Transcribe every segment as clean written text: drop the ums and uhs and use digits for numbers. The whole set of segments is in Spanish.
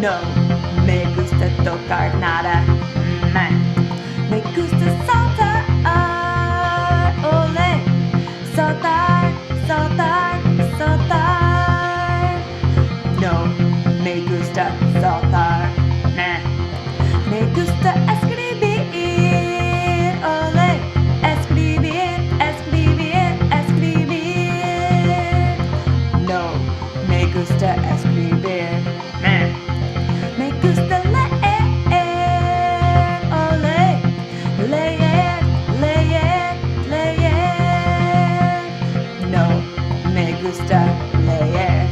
No me gusta tocar nada. Me gusta saltar. Ole. Saltar, saltar, saltar. No me gusta saltar. Me gusta escribir. Ole. Escribir, escribir, escribir. No me gusta escribir. Me gusta leer. Ole. Leer, leer, leer. No me gusta leer.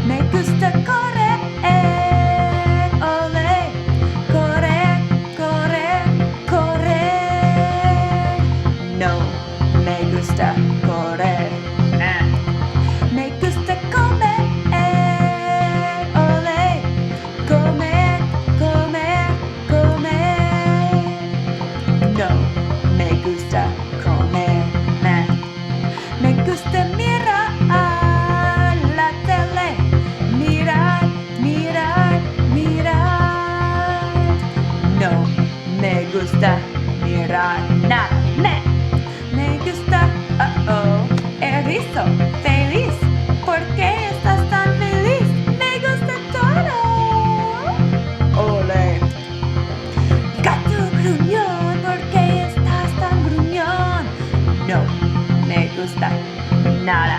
Me gusta correr. Ole. Correr, correr, correr. No me gusta correr. Me gusta comer. Ole. Comer, comer, comer. No me gusta comer. Me gusta mirar la tele. Mirar, mirar, mirar. No me gusta mirar nada. Me gusta, Erizo, feliz. ¿Por qué estás tan feliz? Me gusta todo. Ole. Gato gruñón, ¿por qué estás tan gruñón? No me gusta nada.